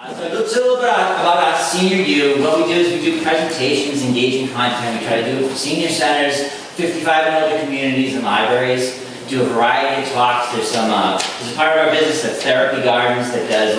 So a little bit about us, Senior U. What we do is we do presentations, engaging content. We try to do it for senior centers, 55 and older communities, and libraries. Do a variety of talks. There's a part of our business that's Therapy Gardens that does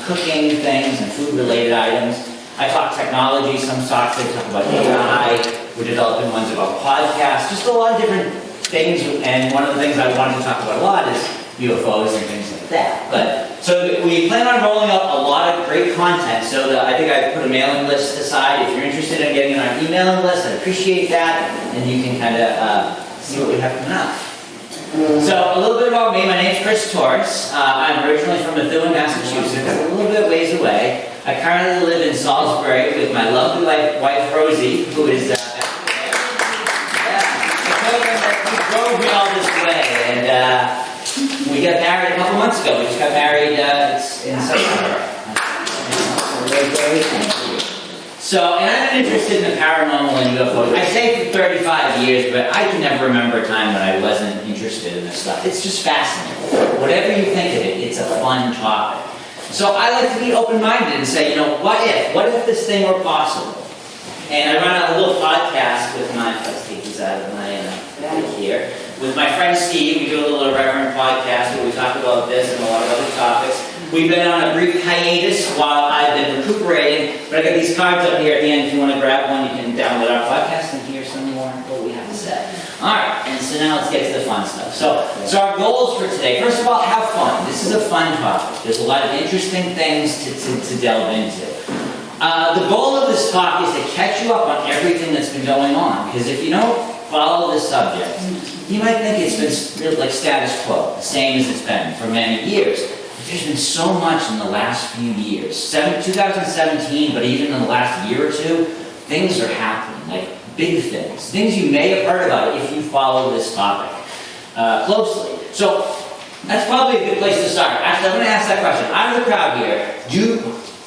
cooking things and food-related items. I talk technology. Some talks they talk about AI. We're developing ones about podcasts. Just a lot of different things. And one of the things I wanted to talk about a lot is UFOs and things like that. So we plan on rolling out a lot of great content. So I think I put a mailing list aside. If you're interested in getting on our emailing list, I appreciate that. And you can kind of see what we have coming up. So a little bit about me. My name's Chris Torres. I'm originally from Lunenburg, Massachusetts, a little bit ways away. I currently live in Salisbury with my lovely wife Rosie, who is we drove me all this way, and we got married a couple months ago. We just got married in September. So, and I've been interested in the paranormal and UFOs. I say for 35 years, but I can never remember a time when I wasn't interested in this stuff. It's just fascinating. Whatever you think of it, it's a fun topic. So I like to be open-minded and say, what if? What if this thing were possible? And I run a little podcast with let's take these out of my bag here, with my friend Steve. We do a little irreverent podcast where we talk about this and a lot of other topics. We've been on a brief hiatus while I've been recuperating, but I got these cards up here at the end. If you want to grab one, you can download our podcast and hear some more of what we have to say. All right, and so now let's get to the fun stuff. So our goals for today, first of all, have fun. This is a fun topic. There's a lot of interesting things to delve into. The goal of this talk is to catch you up on everything that's been going on, because if you don't follow this subject, you might think it's been like status quo, the same as it's been for many years. But there's been so much in the last few years. 2017, but even in the last year or two, things are happening, like big things you may have heard about if you follow this topic closely. So that's probably a good place to start. Actually, I'm going to ask that question. Out of the crowd here,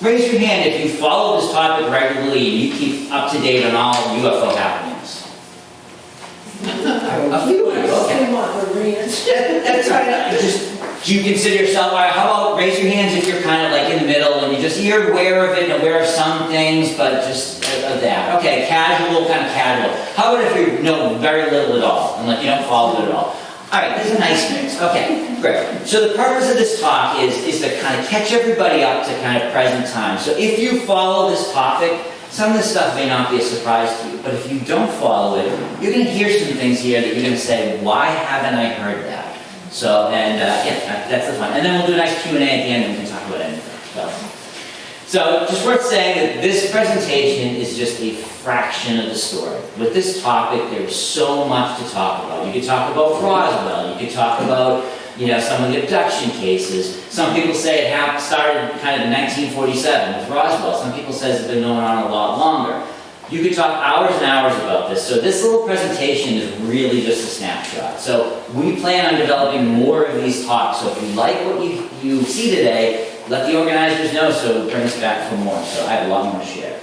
raise your hand if you follow this topic regularly and you keep up to date on all UFO happenings. A few of you, okay. That's right. Do you consider yourself, how about raise your hands if you're kind of like in the middle and you're aware of it and aware of some things, but just of that. Okay, casual, kind of casual. How about if you know very little at all and you don't follow it at all? All right, this is a nice mix. Okay, great. So the purpose of this talk is to kind of catch everybody up to kind of present time. So if you follow this topic, some of this stuff may not be a surprise to you, but if you don't follow it, you're going to hear some things here that you're going to say, why haven't I heard that? So, that's the fun. And then we'll do a nice Q&A at the end and we can talk about anything. So just worth saying that this presentation is just a fraction of the story. With this topic, there's so much to talk about. You could talk about Roswell. You could talk about some of the abduction cases. Some people say it started kind of in 1947 with Roswell. Some people say it's been going on a lot longer. You could talk hours and hours about this. So this little presentation is really just a snapshot. So we plan on developing more of these talks. So if you like what you see today, let the organizers know so bring us back for more. So I have a lot more to share.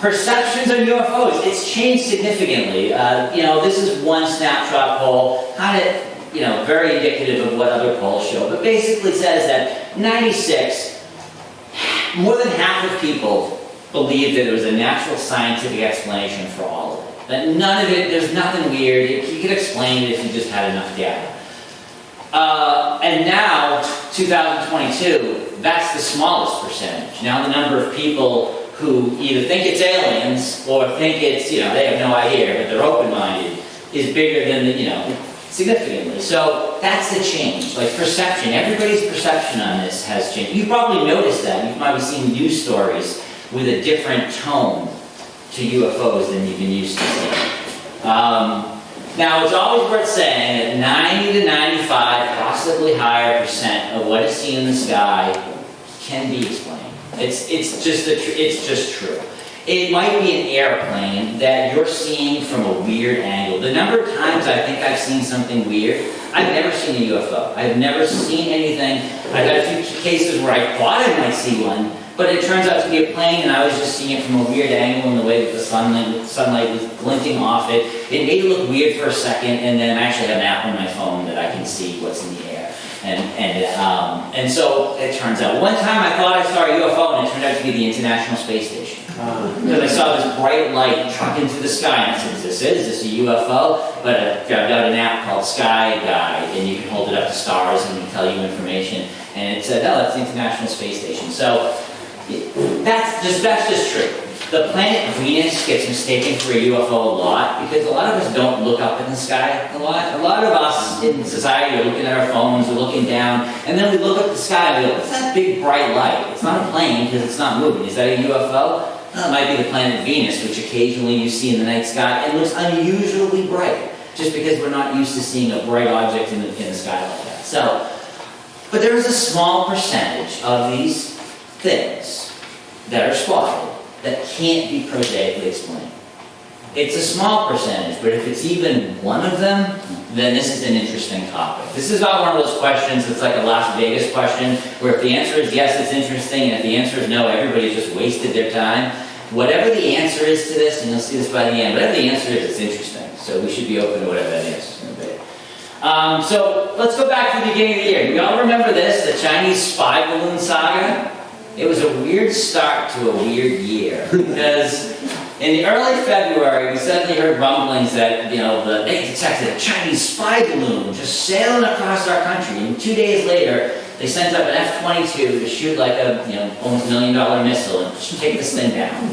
Perceptions on UFOs. It's changed significantly. This is one snapshot poll, kind of, very indicative of what other polls show. But basically says that 96, more than half of people believe that there was a natural scientific explanation for all of it. That none of it, there's nothing weird. You could explain it if you just had enough data. And now, 2022, that's the smallest percentage. Now the number of people who either think it's aliens or think it's, they have no idea, but they're open-minded, is bigger than, significantly. So that's the change. Like perception, everybody's perception on this has changed. You've probably noticed that. You've probably seen news stories with a different tone to UFOs than you've been used to seeing. Now, it's always worth saying that 90 to 95, possibly higher % of what is seen in the sky can be explained. It's just true. It might be an airplane that you're seeing from a weird angle. The number of times I think I've seen something weird, I've never seen a UFO. I've never seen anything. I've had a few cases where I thought I might see one, but it turns out to be a plane, and I was just seeing it from a weird angle in the way that the sunlight was glinting off it. It made it look weird for a second, and then I actually have an app on my phone that I can see what's in the air. And so it turns out, one time I thought I saw a UFO and it turned out to be the International Space Station. Because I saw this bright light truck into the sky and I said, is this a UFO? But I grabbed out an app called Sky Guide and you can hold it up to stars and it'll tell you information. And it said, no, that's the International Space Station. So that's just true. The planet Venus gets mistaken for a UFO a lot because a lot of us don't look up in the sky a lot. A lot of us in society are looking at our phones, we're looking down, and then we look up at the sky and we go, what's that big bright light? It's not a plane because it's not moving. Is that a UFO? No, it might be the planet Venus, which occasionally you see in the night sky and looks unusually bright, just because we're not used to seeing a bright object in the sky like that. So, but there is a small percentage of these things that are spotted that can't be prosaically explained. It's a small percentage, but if it's even one of them, then this is an interesting topic. This is not one of those questions that's like a Las Vegas question, where if the answer is yes, it's interesting, and if the answer is no, everybody's just wasted their time. Whatever the answer is to this, and you'll see this by the end, whatever the answer is, it's interesting. So we should be open to whatever that answer is going to be. So let's go back to the beginning of the year. You all remember this, the Chinese spy balloon saga? It was a weird start to a weird year, because in the early February, we suddenly heard rumblings that, they detected a Chinese spy balloon just sailing across our country. And 2 days later, they sent up an F-22 to shoot like a, almost $1 million missile and take this thing down.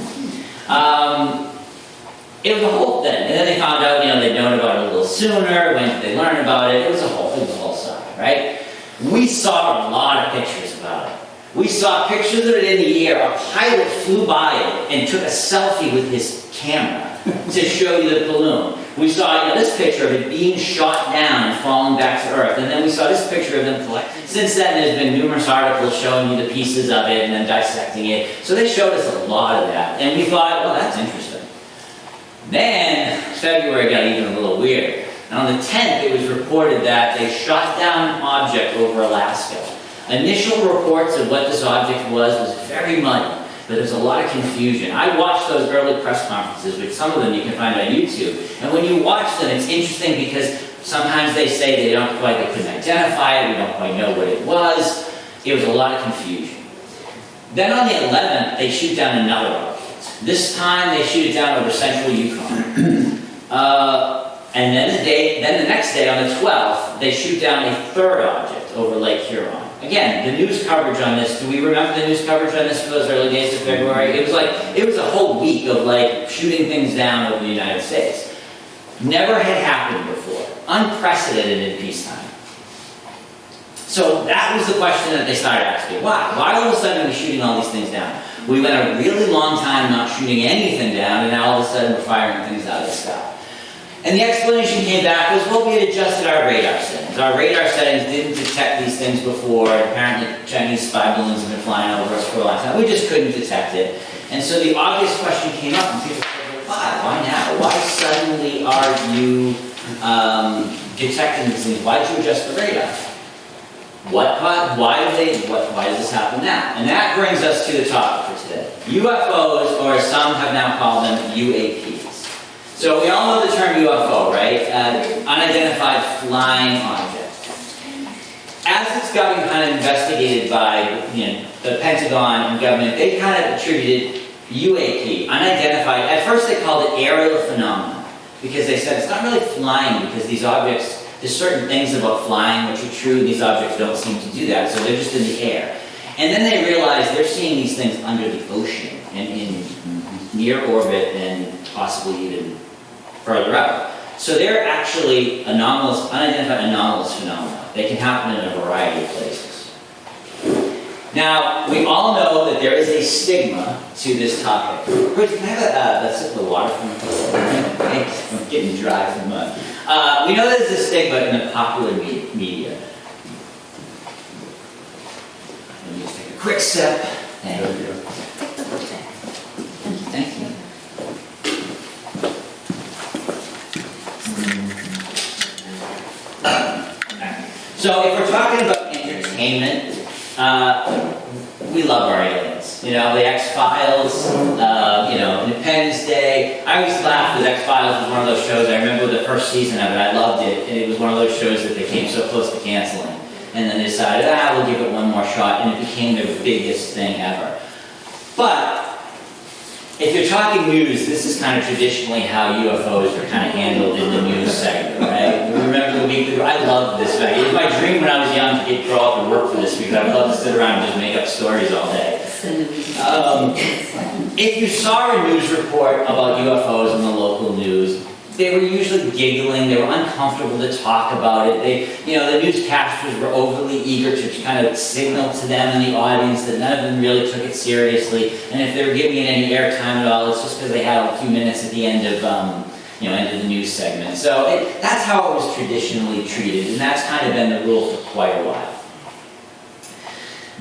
It was a whole thing. And then they found out, they'd known about it a little sooner. When did they learn about it? It was a whole saga, right? We saw a lot of pictures about it. We saw pictures of it in the air. A pilot flew by it and took a selfie with his camera to show you the balloon. We saw this picture of it being shot down and falling back to Earth. And then we saw this picture of them collecting. Since then, there's been numerous articles showing you the pieces of it and then dissecting it. So they showed us a lot of that. And we thought, well, that's interesting. Then February got even a little weird. And on the 10th, it was reported that they shot down an object over Alaska. Initial reports of what this object was very muddy, but there's a lot of confusion. I watched those early press conferences, which some of them you can find on YouTube. And when you watch them, it's interesting because sometimes they say they couldn't identify it, we don't quite know what it was. It was a lot of confusion. Then on the 11th, they shoot down another object. This time they shoot it down over central Yukon. And then the next day, on the 12th, they shoot down a third object over Lake Huron. Again, the news coverage on this, do we remember the news coverage on this for those early days of February? It was a whole week of shooting things down over the United States. Never had happened before. Unprecedented in peacetime. So that was the question that they started asking. Why? Why all of a sudden are we shooting all these things down? We went a really long time not shooting anything down, and now all of a sudden we're firing things out of the sky. And the explanation came back was, well, we had adjusted our radar settings. Our radar settings didn't detect these things before, and apparently Chinese spy balloons have been flying over us for a long time. We just couldn't detect it. And so the obvious question came up, and people said, well, why now? Why suddenly are you detecting these things? Why did you adjust the radar? Why does this happen now? And that brings us to the topic for today. UFOs, or some have now called them UAPs. So we all know the term UFO, right? Unidentified flying object. As it's gotten kind of investigated by the Pentagon and government, they kind of attributed UAP, unidentified. At first they called it aerial phenomena, because they said it's not really flying, because these objects, there's certain things about flying which are true, these objects don't seem to do that, so they're just in the air. And then they realized they're seeing these things under the ocean and in near orbit and possibly even further out. So they're actually unidentified anomalous phenomena. They can happen in a variety of places. Now, we all know that there is a stigma to this topic. Bruce, can I have a sip of water from I'm getting dry from the mud. We know there's a stigma in the popular media. Let me just take a quick sip. Thank you. Thank you. So if we're talking about entertainment, we love our aliens. The X-Files, Independence Day. I always laugh because X-Files was one of those shows, I remember the first season of it, I loved it, and it was one of those shows that they came so close to canceling. and then they decided, we'll give it one more shot, and it became their biggest thing ever. But if you're talking news, this is kind of traditionally how UFOs are kind of handled in the news segment, right? Remember the week, I loved this guy. It was my dream when I was young to grow up and work for this because I'd love to sit around and just make up stories all day. If you saw a news report about UFOs in the local news, they were usually giggling, they were uncomfortable to talk about it. The newscasters were overly eager to kind of signal to them and the audience that none of them really took it seriously. And if they were giving it any airtime at all, it's just because they had a few minutes at the end of, end of the news segment. So that's how it was traditionally treated, and that's kind of been the rule for quite a while.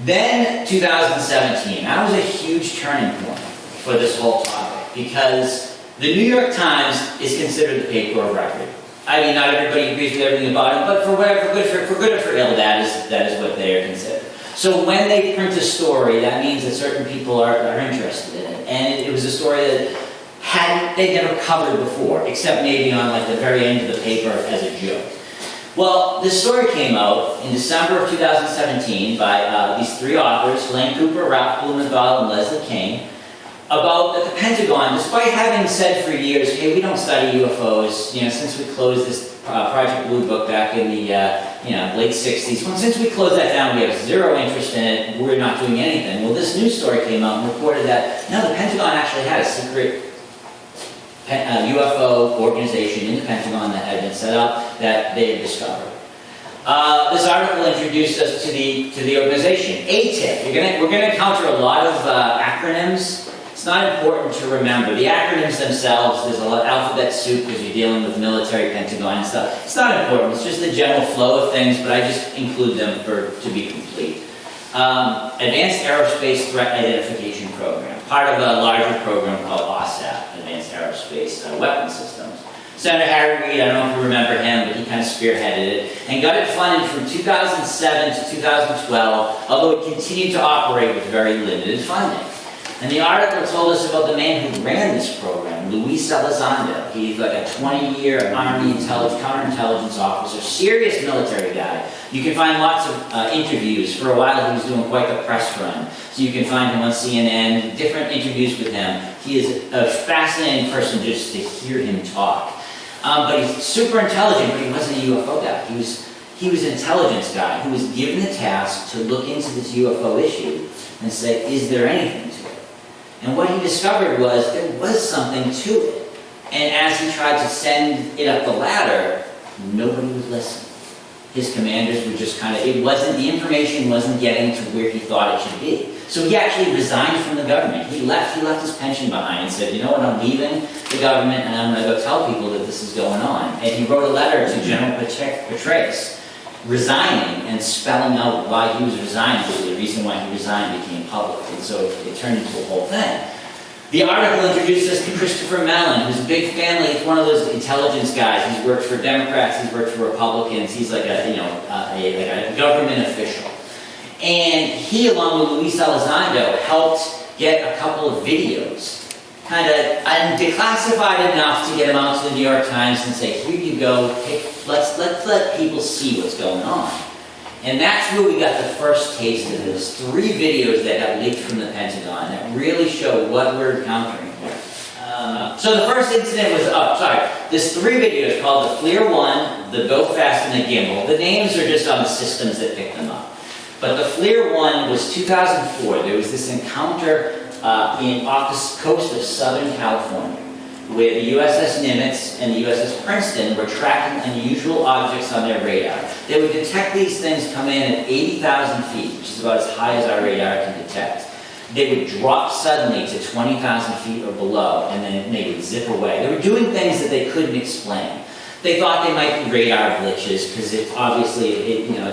Then 2017, that was a huge turning point for this whole topic because the New York Times is considered the paper of record. I mean, not everybody agrees with everything about it, but for good or for ill, that is what they are considered. So when they print a story, that means that certain people are interested in it. And it was a story that they'd never covered before, except maybe on like the very end of the paper as a joke. Well, this story came out in December of 2017 by these three authors, Helene Cooper, Ralph Blumenthal, and Leslie King, about that the Pentagon, despite having said for years, hey, we don't study UFOs, since we closed this Project Blue Book back in the late 60s, well, since we closed that down, we have zero interest in it, we're not doing anything. Well, this news story came out and reported that, no, the Pentagon actually had a secret UFO organization in the Pentagon that had been set up that they had discovered. This article introduced us to the organization. ATIP. We're going to encounter a lot of acronyms. It's not important to remember. The acronyms themselves, there's a lot of alphabet soup because you're dealing with military, Pentagon and stuff. It's not important. It's just the general flow of things, but I just include them to be complete. Advanced Aerospace Threat Identification Program, part of a larger program called OSAP, Advanced Aerospace Weapons Systems. Senator Harry Reid, I don't know if you remember him, but he kind of spearheaded it and got it funded from 2007 to 2012, although it continued to operate with very limited funding. And the article told us about the man who ran this program, Luis Elizondo. He's like a 20-year Army counterintelligence officer, serious military guy. You can find lots of interviews. For a while, he was doing quite the press run. So you can find him on CNN, different interviews with him. He is a fascinating person just to hear him talk. But he's super intelligent, but he wasn't a UFO guy. He was an intelligence guy who was given the task to look into this UFO issue and say, is there anything to it? And what he discovered was there was something to it. And as he tried to send it up the ladder, nobody would listen. His commanders were just the information wasn't getting to where he thought it should be. So he actually resigned from the government. He left his pension behind and said, you know what, I'm leaving the government and I'm going to go tell people that this is going on. And he wrote a letter to General Petraeus, resigning and spelling out why he was resigning. The reason why he resigned became public, and so it turned into a whole thing. The article introduced us to Christopher Mellon, who's a big family. He's one of those intelligence guys. He's worked for Democrats, he's worked for Republicans. He's like a government official. And he, along with Luis Elizondo, helped get a couple of videos, and declassified enough to get them out to the New York Times and say, here you go, let's let people see what's going on. And that's where we got the first taste of this. 3 videos that got leaked from the Pentagon that really show what we're encountering here. So the first incident was, there's 3 videos called the FLIR 1, the Go Fast, and the Gimbal. The names are just on the systems that pick them up. But the FLIR 1 was 2004. There was this encounter off the coast of Southern California, where the USS Nimitz and the USS Princeton were tracking unusual objects on their radar. They would detect these things come in at 80,000 feet, which is about as high as our radar can detect. They would drop suddenly to 20,000 feet or below, and then they would zip away. They were doing things that they couldn't explain. They thought they might be radar glitches, because if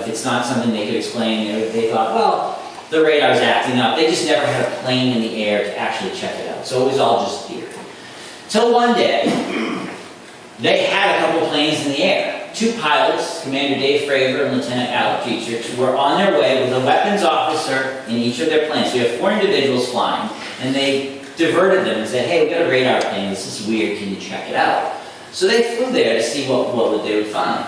it's not something they could explain, they thought, well, the radar's acting up. They just never had a plane in the air to actually check it out. So it was all just theory. Till one day, they had a couple planes in the air. 2 pilots, Commander Dave Fravor and Lieutenant Alec Dietrich, were on their way with a weapons officer in each of their planes. So you have 4 individuals flying, and they diverted them and said, hey, we've got a radar plane. This is weird. Can you check it out? So they flew there to see what they would find.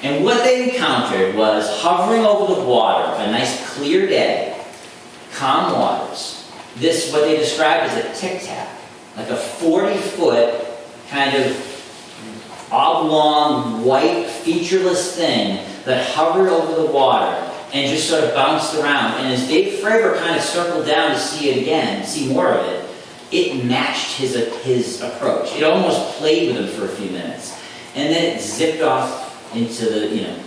And what they encountered was hovering over the water, a nice clear day, calm waters. This, what they described as a tic-tac, like a 40-foot kind of oblong, white, featureless thing that hovered over the water and just sort of bounced around. And as Dave Fravor kind of circled down to see it again, see more of it, it matched his approach. It almost played with him for a few minutes. And then it zipped off into the,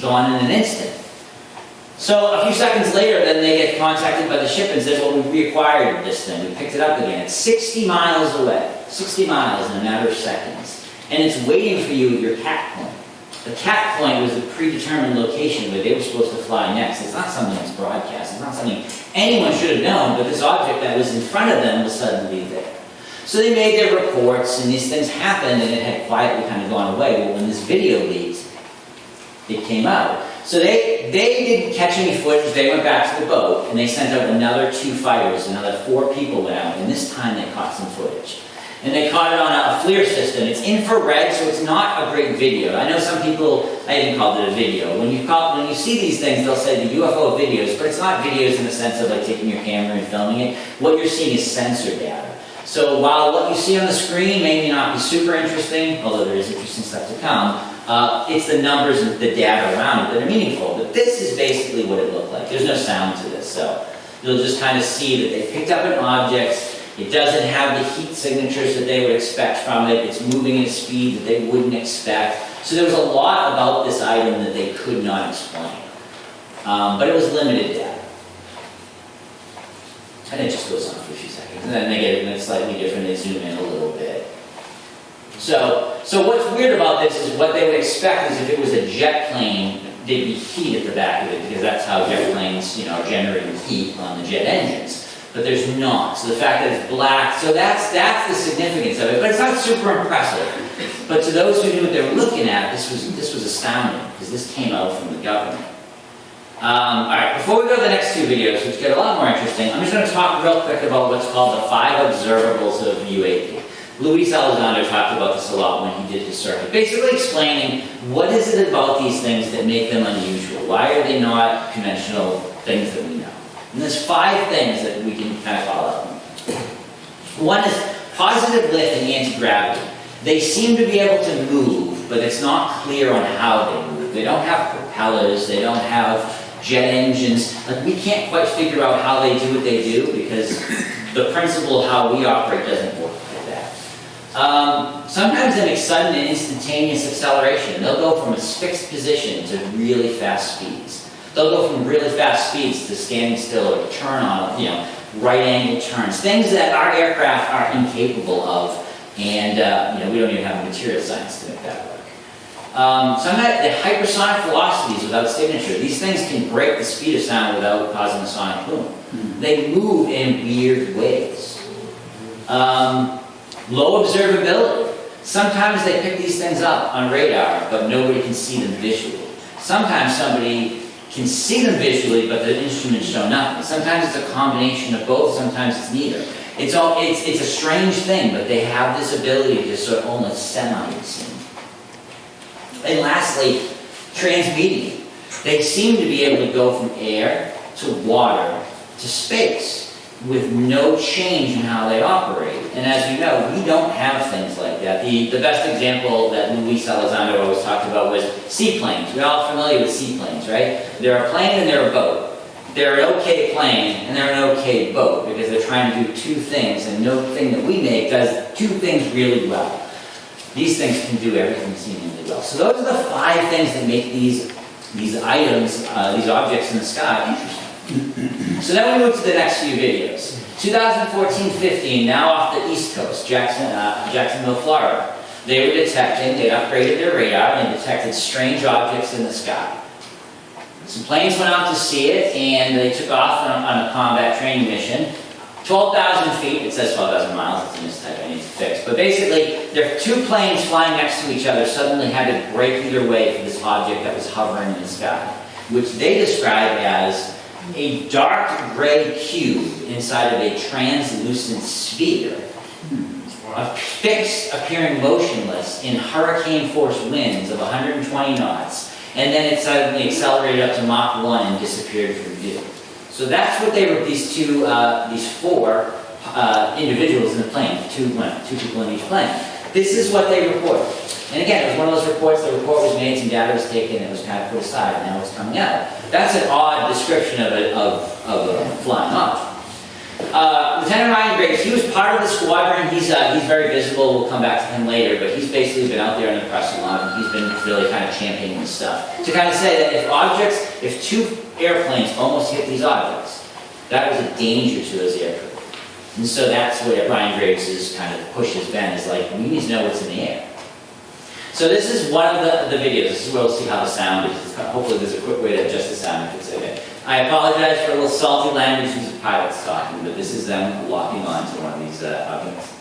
gone in an instant. So a few seconds later, then they get contacted by the ship and said, well, we reacquired this thing. We picked it up again. It's 60 miles away. 60 miles in a matter of seconds. And it's waiting for you at your cat point. The cat point was a predetermined location where they were supposed to fly next. It's not something that's broadcast. It's not something anyone should have known, but this object that was in front of them was suddenly there. So they made their reports, and these things happened, and it had quietly kind of gone away. But when this video leaked, it came out. So they didn't catch any footage. They went back to the boat, and they sent out another 2 fighters. Another 4 people went out, and this time they caught some footage. And they caught it on a FLIR system. It's infrared, so it's not a great video. I know some people, I even called it a video. When you see these things, they'll say the UFO videos, but it's not videos in the sense of like taking your camera and filming it. What you're seeing is sensor data. So while what you see on the screen may not be super interesting, although there is interesting stuff to come, it's the numbers and the data around it that are meaningful. But this is basically what it looked like. There's no sound to this, so you'll just kind of see that they picked up an object. It doesn't have the heat signatures that they would expect from it. It's moving at a speed that they wouldn't expect. So there was a lot about this item that they could not explain. But it was limited data. And it just goes on for a few seconds. And then they get it and it's slightly different. They zoom in a little bit. So what's weird about this is what they would expect is if it was a jet plane, there'd be heat at the back of it, because that's how jet planes, are generating heat on the jet engines. But there's not. So the fact that it's black, so that's the significance of it. But it's not super impressive. But to those who knew what they were looking at, this was astounding, because this came out from the government. All right, before we go to the next 2 videos, which get a lot more interesting, I'm just going to talk real quick about what's called the 5 observables of UAP. Luis Elizondo talked about this a lot when he did his circuit, basically explaining what is it about these things that make them unusual. Why are they not conventional things that we know? And there's 5 things that we can kind of follow up on. One is positive lift and anti-gravity. They seem to be able to move, but it's not clear on how they move. They don't have propellers, they don't have jet engines. Like, we can't quite figure out how they do what they do, because the principle of how we operate doesn't work like that. Sometimes they make sudden and instantaneous acceleration. They'll go from a fixed position to really fast speeds. They'll go from really fast speeds to standing still or turn on, right angle turns. Things that our aircraft are incapable of, and we don't even have material science to make that work. Sometimes the hypersonic velocities without signature. These things can break the speed of sound without causing a sonic boom. They move in weird ways. Low observability. Sometimes they pick these things up on radar, but nobody can see them visually. Sometimes somebody can see them visually, but the instruments show nothing. Sometimes it's a combination of both, sometimes it's neither. It's a strange thing, but they have this ability to sort of almost semi-see. And lastly, transmedium. They seem to be able to go from air to water to space with no change in how they operate. And as you know, we don't have things like that. The best example that Luis Elizondo always talked about was seaplanes. We're all familiar with seaplanes, right? They're a plane and they're a boat. They're an okay plane and they're an okay boat, because they're trying to do 2 things, and no thing that we make does 2 things really well. These things can do everything seemingly well. So those are the 5 things that make these items, these objects in the sky interesting. So then we move to the next few videos. 2014-15, now off the East Coast, Jacksonville, Florida. They were detecting, they'd upgraded their radar, and they detected strange objects in the sky. Some planes went out to see it, and they took off on a combat training mission. 12,000 feet, it says 12,000 miles, it's a mistype I need to fix. But basically, there are 2 planes flying next to each other suddenly had to break their way for this object that was hovering in the sky, which they describe as a dark gray cube inside of a translucent sphere, fixed, appearing motionless in hurricane-force winds of 120 knots, And then it suddenly accelerated up to Mach 1 and disappeared from view. So that's what they were, these four individuals in the plane, two people in each plane. This is what they reported. And again, it was one of those reports, the report was made, some data was taken, and it was kind of put aside, and now it's coming out. That's an odd description of a flying object. Lieutenant Ryan Graves, he was part of the squadron. He's very visible. We'll come back to him later, but he's basically been out there in the press a lot. He's been really kind of championing this stuff to kind of say that if two airplanes almost hit these objects, that was a danger to those aircraft. And so that's what Ryan Graves' kind of push has been, is like, we need to know what's in the air. So this is one of the videos. This is where we'll see how the sound is. Hopefully there's a quick way to adjust the sound if it's okay. I apologize for a little salty language. These are pilots talking, but this is them locking on to one of these objects.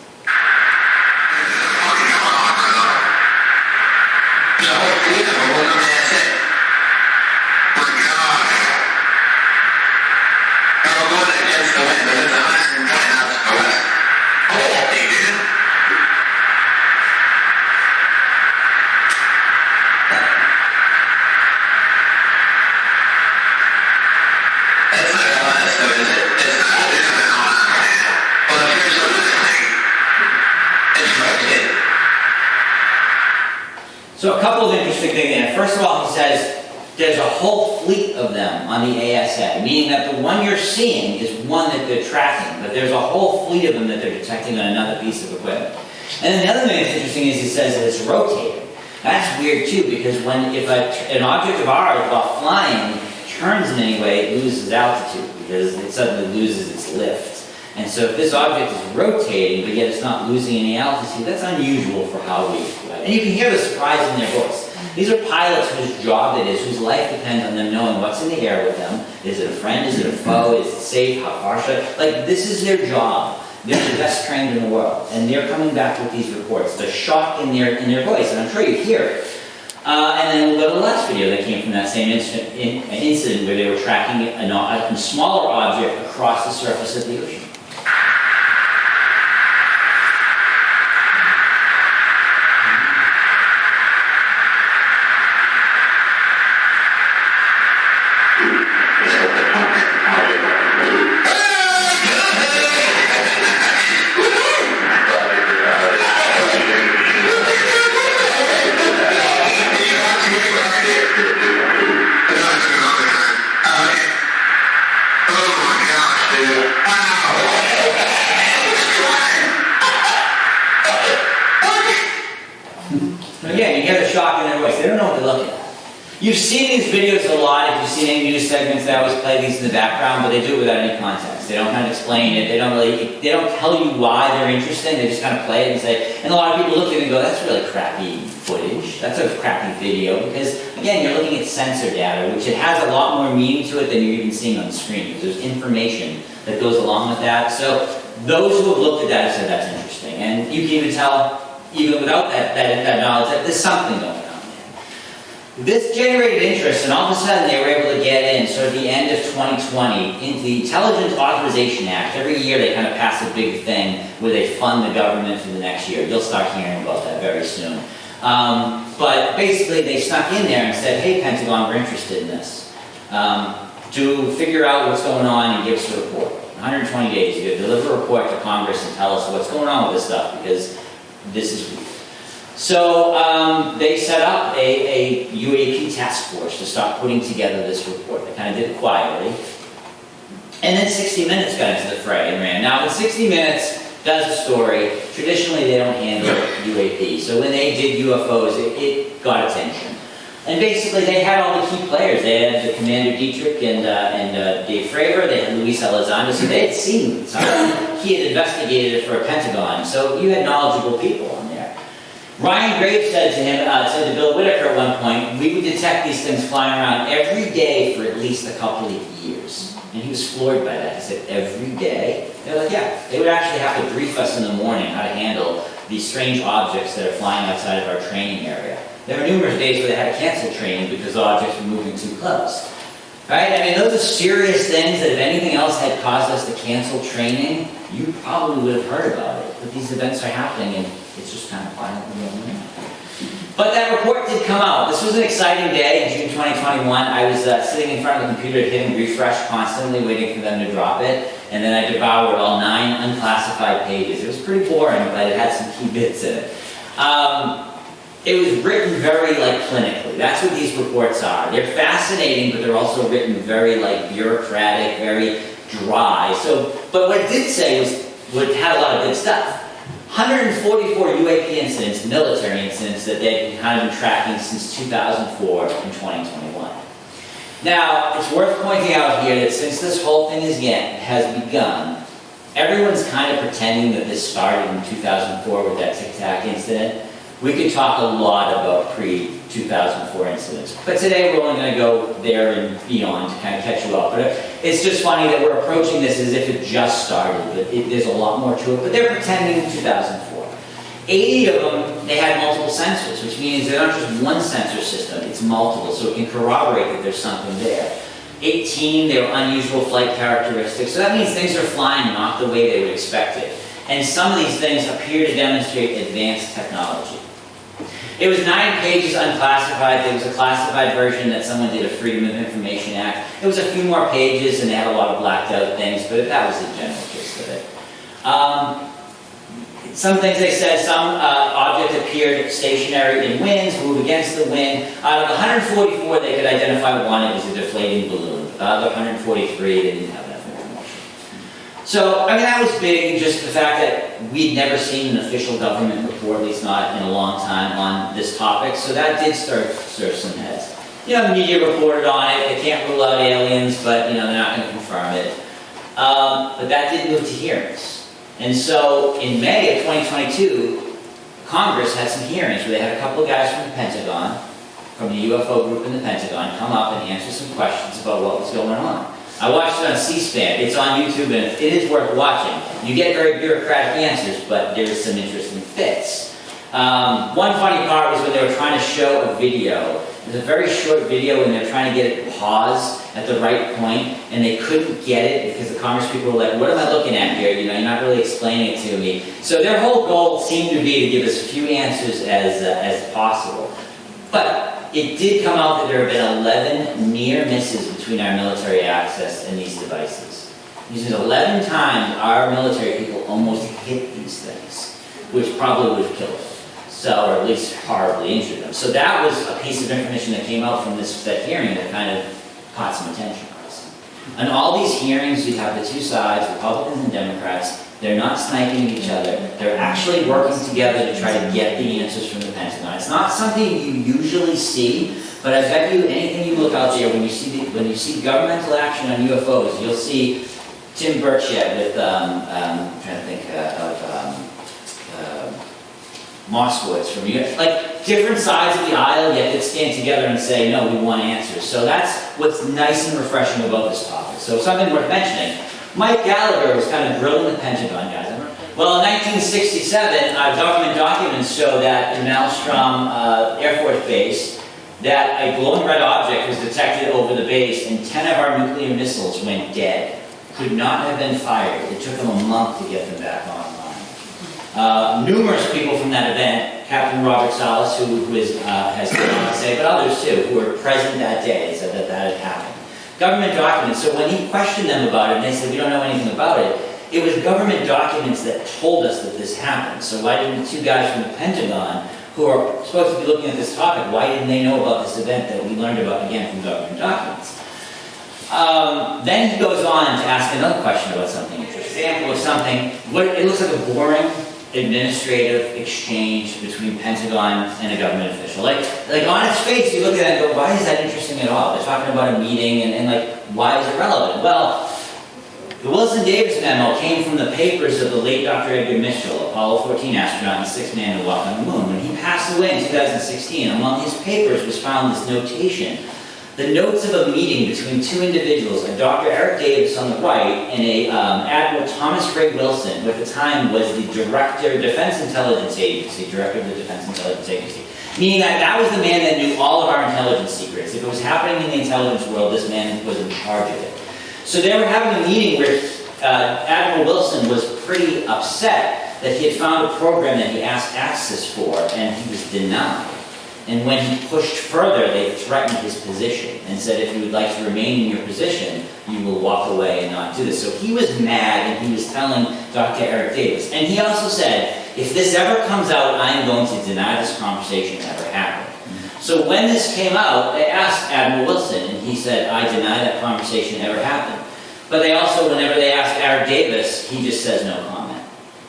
So a couple of interesting things there. First of all, he says there's a whole fleet of them on the ASA, meaning that the one you're seeing is one that they're tracking, but there's a whole fleet of them that they're detecting on another piece of equipment. And then the other thing that's interesting is he says that it's rotating. That's weird too, because if an object of ours, while flying, turns in any way, it loses altitude, because it suddenly loses its lift. And so if this object is rotating, but yet it's not losing any altitude, that's unusual for how we fly. And you can hear the surprise in their voice. These are pilots whose job it is, whose life depends on them knowing what's in the air with them. Is it a friend? Is it a foe? Is it safe? How far should I? Like, this is their job. They're the best trained in the world. And they're coming back with these reports. The shock in their voice, and I'm sure you hear it. And then we'll go to the last video that came from that same incident where they were tracking a smaller object across the surface of the ocean. Again, you get a shock in their voice. They don't know what they're looking at. You've seen these videos a lot. If you've seen any news segments, they always play these in the background, but they do it without any context. They don't kind of explain it. They don't tell you why they're interesting. They just kind of play it and say, and a lot of people look at it and go, that's really crappy footage. That's a crappy video. Because, again, you're looking at sensor data, which it has a lot more meaning to it than you're even seeing on the screen. Because there's information that goes along with that. So those who have looked at that have said that's interesting. And you can even tell, even without that knowledge, that there's something going on there. This generated interest, and all of a sudden they were able to get in, so at the end of 2020, into the Intelligence Authorization Act. Every year they kind of pass a big thing where they fund the government for the next year. You'll start hearing about that very soon. But basically they snuck in there and said, hey Pentagon, we're interested in this. To figure out what's going on and give us a report. 120 days, you deliver a report to Congress and tell us what's going on with this stuff, because this is weird. So they set up a UAP task force to start putting together this report. They kind of did it quietly. And then 60 Minutes got into the fray and ran. Now, when 60 Minutes does a story, traditionally they don't handle UAP. So when they did UFOs, it got attention. And basically they had all the key players. They had the Commander Dietrich and Dave Fravor. They had Luis Elizondo. So they had seen something. He had investigated it for a Pentagon. So you had knowledgeable people on there. Ryan Graves said to Bill Whitaker at one point, we would detect these things flying around every day for at least a couple of years. And he was floored by that. He said, every day? They're like, yeah. They would actually have to brief us in the morning how to handle these strange objects that are flying outside of our training area. There were numerous days where they had to cancel training because the objects were moving too close. Right? I mean, those are serious things that if anything else had caused us to cancel training, you probably would have heard about it. But these events are happening and it's just kind of quietly going on. But that report did come out. This was an exciting day in June 2021. I was sitting in front of the computer hitting refresh constantly, waiting for them to drop it. And then I devoured all 9 unclassified pages. It was pretty boring, but it had some key bits in it. It was written very clinically. That's what these reports are. They're fascinating, but they're also written very bureaucratic, very dry. But what it did say it had a lot of good stuff. 144 UAP incidents, military incidents, that they've kind of been tracking since 2004 and 2021. Now, it's worth pointing out here that since this whole thing has begun, everyone's kind of pretending that this started in 2004 with that Tic Tac incident. We could talk a lot about pre-2004 incidents, but today we're only going to go there and beyond to kind of catch you up. But it's just funny that we're approaching this as if it just started, but there's a lot more to it. But they're pretending in 2004. 80 of them, they had multiple sensors, which means they're not just one sensor system, it's multiple, so it can corroborate that there's something there. 18, they were unusual flight characteristics, so that means things are flying not the way they would expect it. And some of these things appear to demonstrate advanced technology. It was 9 pages unclassified. There was a classified version that someone did a Freedom of Information Act. It was a few more pages and they had a lot of blacked out things, but that was the general gist of it. Some things they said, some object appeared stationary in winds, moved against the wind. Out of the 144, they could identify one, it was a deflating balloon. The other 143, they didn't have enough information. So, that was big, just the fact that we'd never seen an official government report, at least not in a long time, on this topic. So that did stir some heads. The media reported on it. They can't rule out aliens, but, they're not going to confirm it. But that did move to hearings. And so, in May of 2022, Congress had some hearings where they had a couple of guys from the Pentagon, from the UFO group in the Pentagon, come up and answer some questions about what was going on. I watched it on C-SPAN. It's on YouTube, and it is worth watching. You get very bureaucratic answers, but there's some interesting bits. One funny part was when they were trying to show a video. It was a very short video, and they were trying to get it to pause at the right point, and they couldn't get it because the Congress people were like, what am I looking at here? You're not really explaining it to me. So their whole goal seemed to be to give as few answers as possible. But it did come out that there have been 11 near misses between our military access and these devices. This is 11 times our military people almost hit these things, which probably would have killed them. So, or at least horribly injured them. So that was a piece of information that came out from that hearing that kind of caught some attention for us. On all these hearings, we have the two sides, Republicans and Democrats. They're not sniping at each other. They're actually working together to try to get the answers from the Pentagon. It's not something you usually see, but I bet you anything you look out there, when you see governmental action on UFOs, you'll see Tim Burchett with, I'm trying to think of Moskowitz from different sides of the aisle, yet they stand together and say, no, we want answers. So that's what's nice and refreshing about this topic. So something worth mentioning. Mike Gallagher was kind of drilling the Pentagon, guys. Well, in 1967, government documents show that in Malmstrom Air Force Base, that a glowing red object was detected over the base, and 10 of our nuclear missiles went dead. Could not have been fired. It took them a month to get them back online. Numerous people from that event, Captain Robert Salas, who has come on to say, but others too, who were present that day, said that had happened. Government documents, so when he questioned them about it, and they said, we don't know anything about it, it was government documents that told us that this happened. So why didn't the two guys from the Pentagon, who are supposed to be looking at this topic, why didn't they know about this event that we learned about, again, from government documents? Then he goes on to ask another question about something interesting. Example of something, it looks like a boring administrative exchange between Pentagon and a government official. Like on its face, you look at it and go, why is that interesting at all? They're talking about a meeting, and why is it relevant? Well, the Wilson-Davis memo came from the papers of the late Dr. Edgar Mitchell, Apollo 14 astronaut and sixth man to walk on the moon. When he passed away in 2016, among his papers was found this notation. The notes of a meeting between two individuals, a Dr. Eric Davis on the right and a Admiral Thomas Ray Wilson, who at the time was the Director of Defense Intelligence Agency, meaning that was the man that knew all of our intelligence secrets. If it was happening in the intelligence world, this man was in charge of it. So they were having a meeting where Admiral Wilson was pretty upset that he had found a program that he asked access for, and he was denied. And when he pushed further, they threatened his position and said, if you would like to remain in your position, you will walk away and not do this. So he was mad, and he was telling Dr. Eric Davis. And he also said, if this ever comes out, I am going to deny this conversation ever happened. So when this came out, they asked Admiral Wilson, and he said, I deny that conversation ever happened. But they also, whenever they asked Eric Davis, he just says no comment.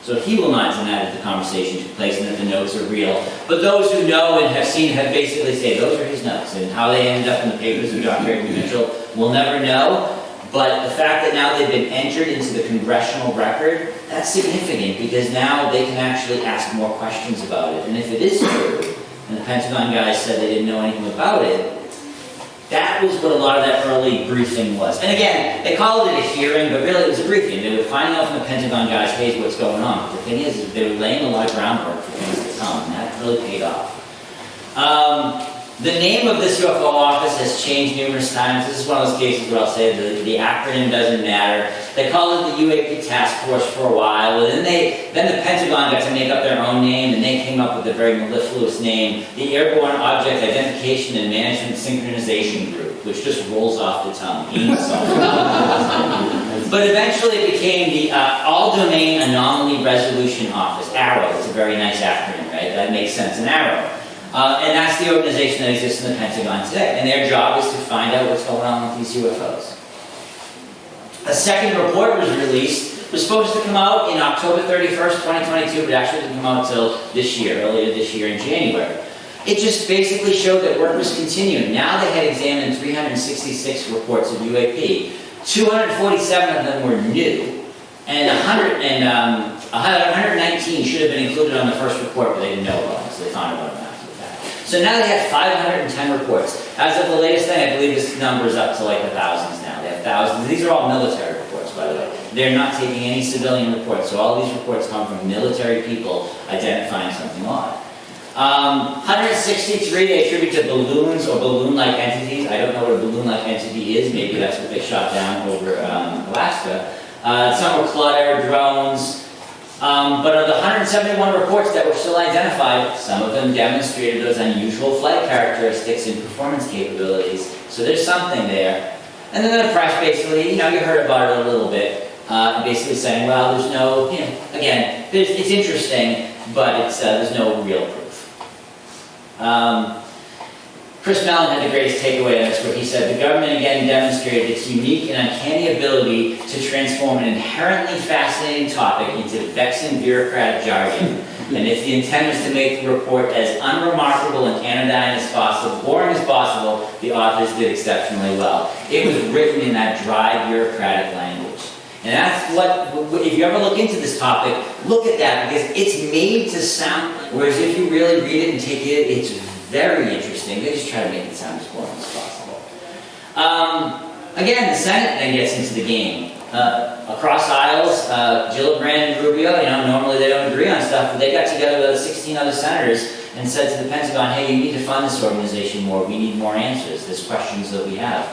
So he will not deny that the conversation took place and that the notes are real. But those who know and have seen have basically said those are his notes. And how they ended up in the papers of Dr. Eric Mitchell, we'll never know. But the fact that now they've been entered into the congressional record, that's significant because now they can actually ask more questions about it. And if it is true, and the Pentagon guys said they didn't know anything about it, that was what a lot of that early briefing was. And again, they called it a hearing, but really it was a briefing. They were finding out from the Pentagon guys, hey, what's going on. But the thing is, they were laying a lot of groundwork for things to come, and that really paid off. The name of this UFO office has changed numerous times. This is one of those cases where I'll say the acronym doesn't matter. They called it the UAP Task Force for a while, and then the Pentagon got to make up their own name, and they came up with a very mellifluous name, the Airborne Object Identification and Management Synchronization Group, which just rolls off the tongue. But eventually it became the All-Domain Anomaly Resolution Office, ARROW. It's a very nice acronym, right? That makes sense, an ARROW. And that's the organization that exists in the Pentagon today. And their job is to find out what's going on with these UFOs. A second report was released. It was supposed to come out in October 31st, 2022, but actually didn't come out until this year, earlier this year in January. It just basically showed that work was continuing. Now they had examined 366 reports of UAP. 247 of them were new, and 119 should have been included on the first report, but they didn't know about them, so they found about them after the fact. So now they have 510 reports. As of the latest thing, I believe this number is up to like the thousands now. They have thousands. These are all military reports, by the way. They're not taking any civilian reports, so all these reports come from military people identifying something odd. 163 they attribute to balloons or balloon-like entities. I don't know what a balloon-like entity is. Maybe that's what they shot down over Alaska. Some were clutter, drones. But of the 171 reports that were still identified, some of them demonstrated those unusual flight characteristics and performance capabilities. So there's something there. And then the press basically, you heard about it a little bit, basically saying, well, there's no, again, it's interesting, but there's no real proof. Chris Mellon had the greatest takeaway on this, where he said, the government again demonstrated its unique and uncanny ability to transform an inherently fascinating topic into vexing bureaucratic jargon. And if the intent was to make the report as unremarkable and anodyne as possible, boring as possible, the authors did exceptionally well. It was written in that dry bureaucratic language. And that's what, if you ever look into this topic, look at that, because it's made to sound, whereas if you really read it and take it, it's very interesting. They just try to make it sound as boring as possible. Again, the Senate then gets into the game. Across aisles, Gillibrand and Rubio, normally they don't agree on stuff, but they got together with 16 other senators and said to the Pentagon, hey, you need to fund this organization more. We need more answers. There's questions that we have.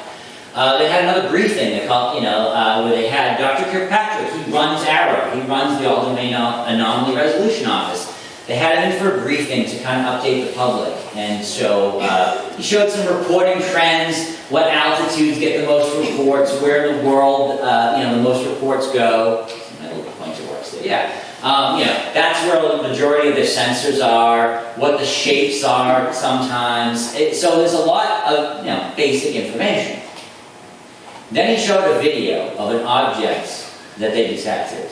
They had another briefing they called, where they had Dr. Kirkpatrick. He runs ARROW. He runs the All-Domain Anomaly Resolution Office. They had him in for a briefing to kind of update the public. And so he showed some reporting trends, what altitudes get the most reports, where in the world the most reports go. My little pointer works there. Yeah. That's where the majority of the sensors are, what the shapes are sometimes. So there's a lot of basic information. Then he showed a video of an object that they detected.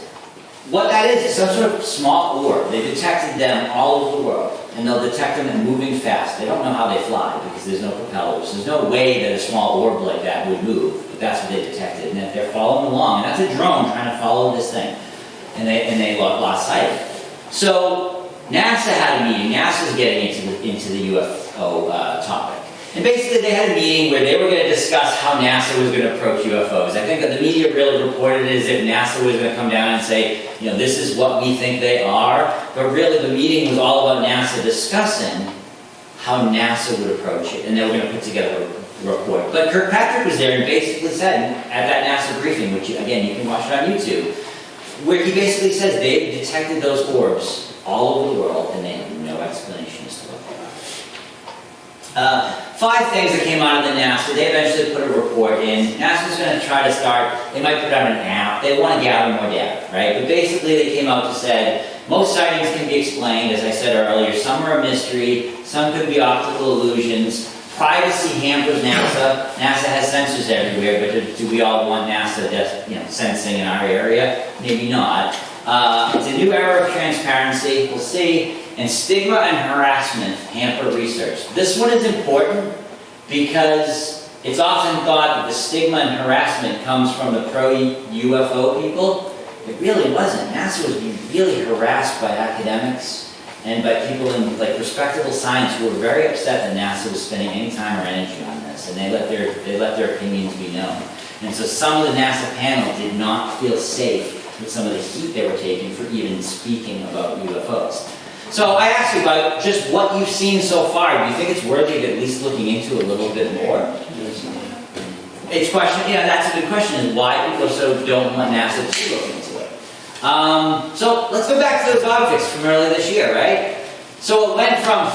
What that is some sort of small orb. They detected them all over the world, and they'll detect them and moving fast. They don't know how they fly because there's no propellers. There's no way that a small orb like that would move, but that's what they detected. And that they're following along, and that's a drone trying to follow this thing, and they lost sight of it. So NASA had a meeting. NASA's getting into the UFO topic. And basically they had a meeting where they were going to discuss how NASA was going to approach UFOs. I think that the media really reported it as if NASA was going to come down and say, this is what we think they are. But really the meeting was all about NASA discussing how NASA would approach it. And they were going to put together a report. But Kirkpatrick was there and basically said at that NASA briefing, which again you can watch it on YouTube, where he basically says they've detected those orbs all over the world and they have no explanation as to what they are. 5 things that came out of the NASA. They eventually put a report in. NASA's going to try to start, they might put out an app. They want to gather more data, right? But basically they came out to say, most sightings can be explained, as I said earlier. Some are a mystery. Some could be optical illusions. Privacy hampers NASA. NASA has sensors everywhere, but do we all want NASA just, sensing in our area? Maybe not. It's a new era of transparency. We'll see. And stigma and harassment hamper research. This one is important because it's often thought that the stigma and harassment comes from the pro-UFO people. It really wasn't. NASA was being really harassed by academics and by people in respectable science who were very upset that NASA was spending any time or energy on this, and they let their opinions be known. And so some of the NASA panel did not feel safe with some of the heat they were taking for even speaking about UFOs. So I asked you about just what you've seen so far. Do you think it's worthy of at least looking into a little bit more? It's question. That's a good question. Is why people don't want NASA to look into it. So let's go back to those objects from earlier this year, right? So it went from,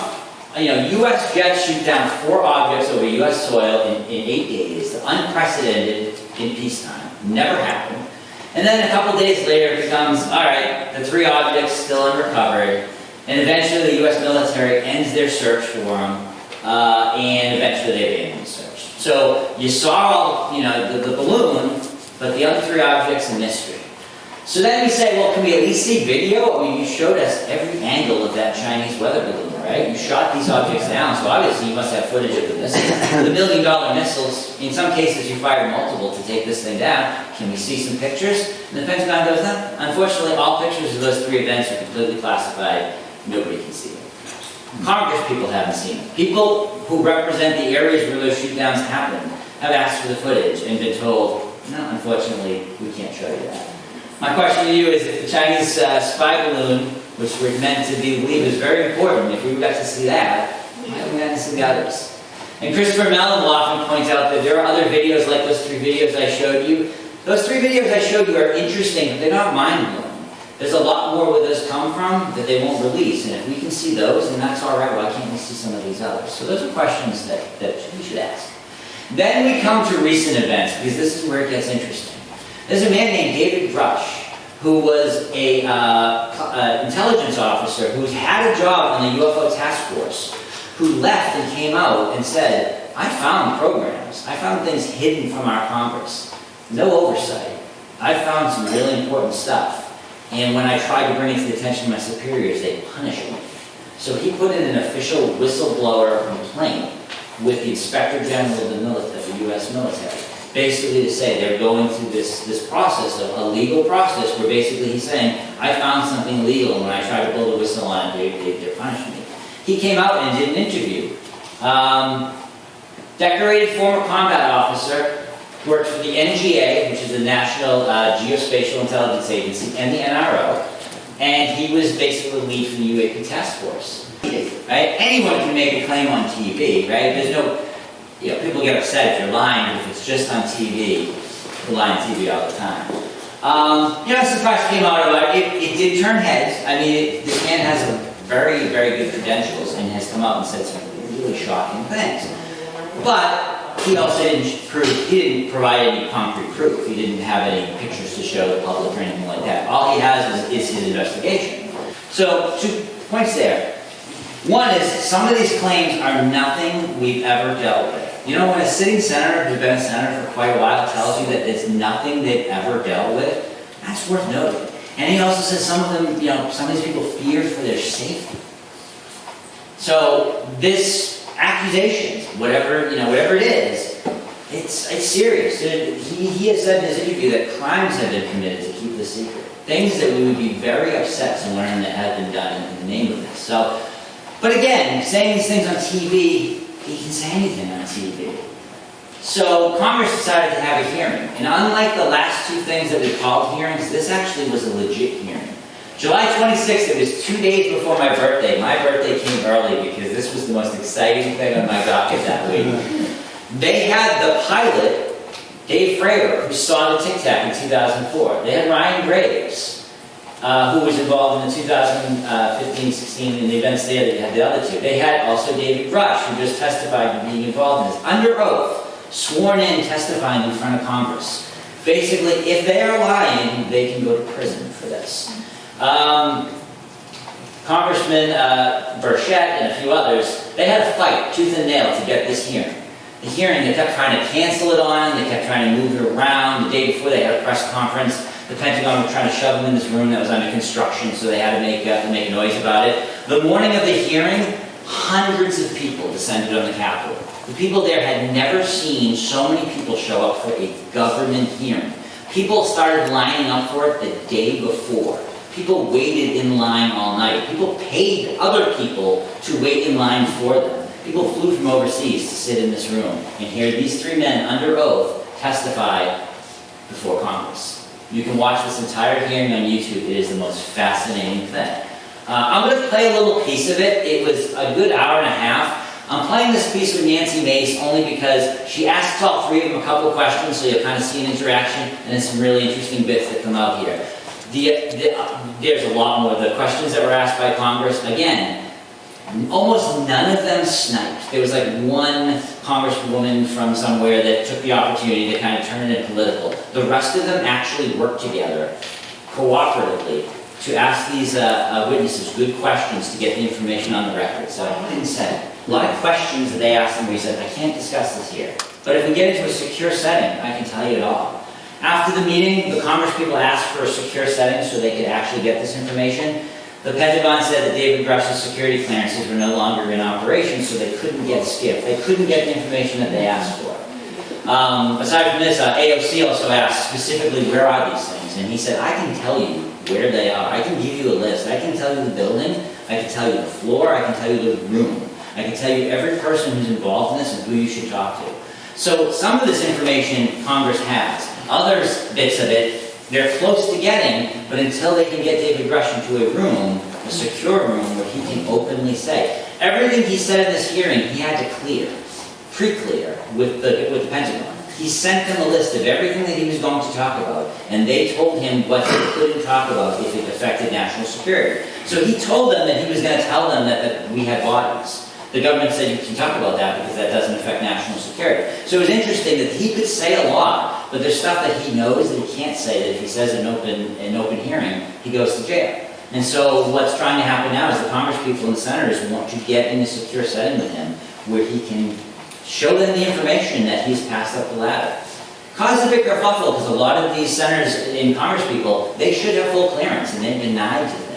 U.S. jets shoot down 4 objects over U.S. soil in 8 days, unprecedented in peacetime. Never happened. And then a couple days later it becomes, all right, the 3 objects still unrecovered. And eventually the U.S. military ends their search for them, and eventually they abandon the search. So you saw, the balloon, but the other 3 objects a mystery. So then we say, well, can we at least see video? I mean, you showed us every angle of that Chinese weather balloon, right? You shot these objects down, so obviously you must have footage of the missiles. The $1 million missiles, in some cases you fired multiple to take this thing down. Can we see some pictures? And the Pentagon goes, no. Unfortunately, all pictures of those 3 events are completely classified. Nobody can see them. Congress people haven't seen them. People who represent the areas where those shoot-downs happened have asked for the footage and been told, no, unfortunately, we can't show you that. My question to you is, if the Chinese spy balloon, which we're meant to believe is very important, if we got to see that, why haven't we gotten to see the others? And Christopher Mellon will often point out that there are other videos like those 3 videos I showed you. Those 3 videos I showed you are interesting, but they're not mind-blowing. There's a lot more where those come from that they won't release, and if we can see those, then that's all right. Why can't we see some of these others? So those are questions that we should ask. Then we come to recent events, because this is where it gets interesting. There's a man named David Grush, who was a intelligence officer who's had a job in the UFO task force, who left and came out and said, I found programs. I found things hidden from our Congress. No oversight. I found some really important stuff. And when I tried to bring it to the attention of my superiors, they punished me. So he put in an official whistleblower complaint with the Inspector General of the U.S. military, basically to say they're going through this process, a legal process, where basically he's saying, I found something illegal, and when I tried to blow the whistle on it, they punished me. He came out and did an interview. Decorated former combat officer, worked for the NGA, which is the National Geospatial Intelligence Agency, and the NRO, and he was basically the lead for the UAP task force. Right? Anyone can make a claim on TV, right? There's no, people get upset if you're lying, but if it's just on TV, you lie on TV all the time. Some press came out about it. It did turn heads. I mean, this man has a very, very good credentials and has come out and said some really shocking things. But he also didn't provide any concrete proof. He didn't have any pictures to show the public or anything like that. All he has is his investigation. So 2 points there. One is, some of these claims are nothing we've ever dealt with. When a sitting senator who's been a senator for quite a while tells you that it's nothing they've ever dealt with, that's worth noting. And he also says some of them, some of these people feared for their safety. So this accusations, whatever it is, it's serious. He has said in his interview that crimes have been committed to keep this secret. Things that we would be very upset to learn that have been done in the name of this. So, but again, saying these things on TV, he can say anything on TV. So Congress decided to have a hearing, and unlike the last 2 things that we called hearings, this actually was a legit hearing. July 26th, it was 2 days before my birthday. My birthday came early because this was the most exciting thing on my docket that week. They had the pilot, Dave Fravor, who saw the Tic Tac in 2004. They had Ryan Graves. who was involved in the 2015-16 in the events there that you had the other two. They had also David Rush, who just testified in being involved in this, under oath, sworn in, testifying in front of Congress. Basically, if they are lying, they can go to prison for this. Congressman Burchett and a few others, they had a fight, tooth and nail, to get this hearing. The hearing, they kept trying to cancel it on, they kept trying to move it around. The day before, they had a press conference. The Pentagon was trying to shove them in this room that was under construction, so they had to make a noise about it. The morning of the hearing, hundreds of people descended on the Capitol. The people there had never seen so many people show up for a government hearing. People started lining up for it the day before. People waited in line all night. People paid other people to wait in line for them. People flew from overseas to sit in this room and hear these three men under oath testify before Congress. You can watch this entire hearing on YouTube. It is the most fascinating thing. I'm going to play a little piece of it. It was a good hour and a half. I'm playing this piece with Nancy Mace only because she asks all three of them a couple of questions, so you'll kind of see an interaction, and then some really interesting bits that come out here. There's a lot more. The questions that were asked by Congress, again, almost none of them sniped. There was like one congresswoman from somewhere that took the opportunity to kind of turn it into political. The rest of them actually worked together, cooperatively, to ask these witnesses good questions to get the information on the record. So I didn't say. A lot of questions that they asked them, we said, I can't discuss this here. But if we get into a secure setting, I can tell you it all. After the meeting, the Congress people asked for a secure setting so they could actually get this information. The Pentagon said that David Rush's security clearances were no longer in operation, so they couldn't get skipped. They couldn't get the information that they asked for. Aside from this, AOC also asked specifically, where are these things? And he said, I can tell you where they are. I can give you a list. I can tell you the building. I can tell you the floor. I can tell you the room. I can tell you every person who's involved in this and who you should talk to. So some of this information Congress has. Others, bits of it, they're close to getting, but until they can get David Rush into a room, a secure room, where he can openly say. Everything he said in this hearing, he had to pre-clear with the Pentagon. He sent them a list of everything that he was going to talk about, and they told him what he couldn't talk about if it affected national security. So he told them that he was going to tell them that we had bodies. The government said you can talk about that because that doesn't affect national security. So it was interesting that he could say a lot, but there's stuff that he knows that he can't say, that if he says in an open hearing, he goes to jail. And so what's trying to happen now is the Congress people and senators want to get in a secure setting with him where he can show them the information that he's passed up the ladder. Caused a big kerfuffle because a lot of these senators and Congress people, they should have full clearance and they've denied to things.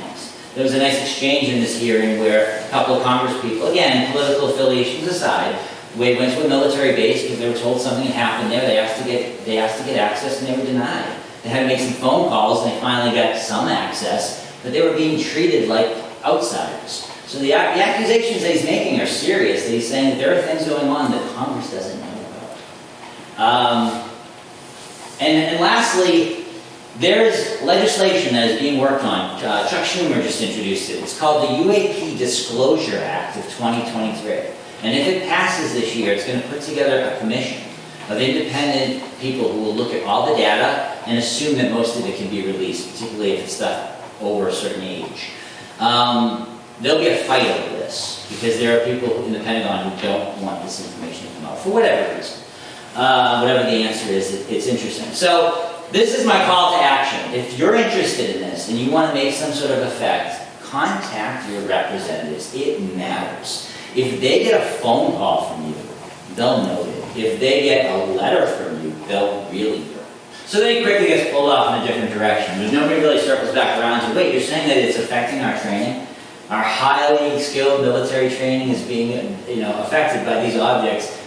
There was a nice exchange in this hearing where a couple of Congress people, again, political affiliations aside, we went to a military base because they were told something had happened there. They asked to get access and they were denied. They had to make some phone calls and they finally got some access, but they were being treated like outsiders. So the accusations that he's making are serious. That he's saying that there are things going on that Congress doesn't know about. And lastly, there is legislation that is being worked on. Chuck Schumer just introduced it. It's called the UAP Disclosure Act of 2023. And if it passes this year, it's going to put together a commission of independent people who will look at all the data and assume that most of it can be released, particularly if it's stuff over a certain age. There'll be a fight over this because there are people in the Pentagon who don't want this information to come out for whatever reason. Whatever the answer is, it's interesting. So this is my call to action. If you're interested in this and you want to make some sort of effect, contact your representatives. It matters. If they get a phone call from you, they'll note it. If they get a letter from you, they'll really do it. So then he quickly gets pulled off in a different direction. But nobody really circles back around to, wait, you're saying that it's affecting our training? Our highly skilled military training is being, affected by these objects.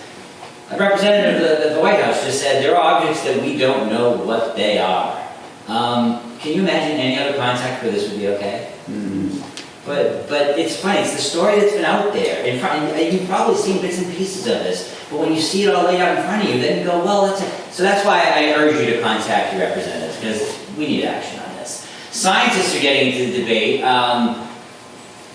A representative of the White House just said there are objects that we don't know what they are. Can you imagine any other contact where this would be okay? Mm-hmm. But it's funny, it's the story that's been out there. You've probably seen bits and pieces of this, but when you see it all laid out in front of you, then you go, well, that's it. So that's why I urge you to contact your representatives, because we need action on this. Scientists are getting into the debate.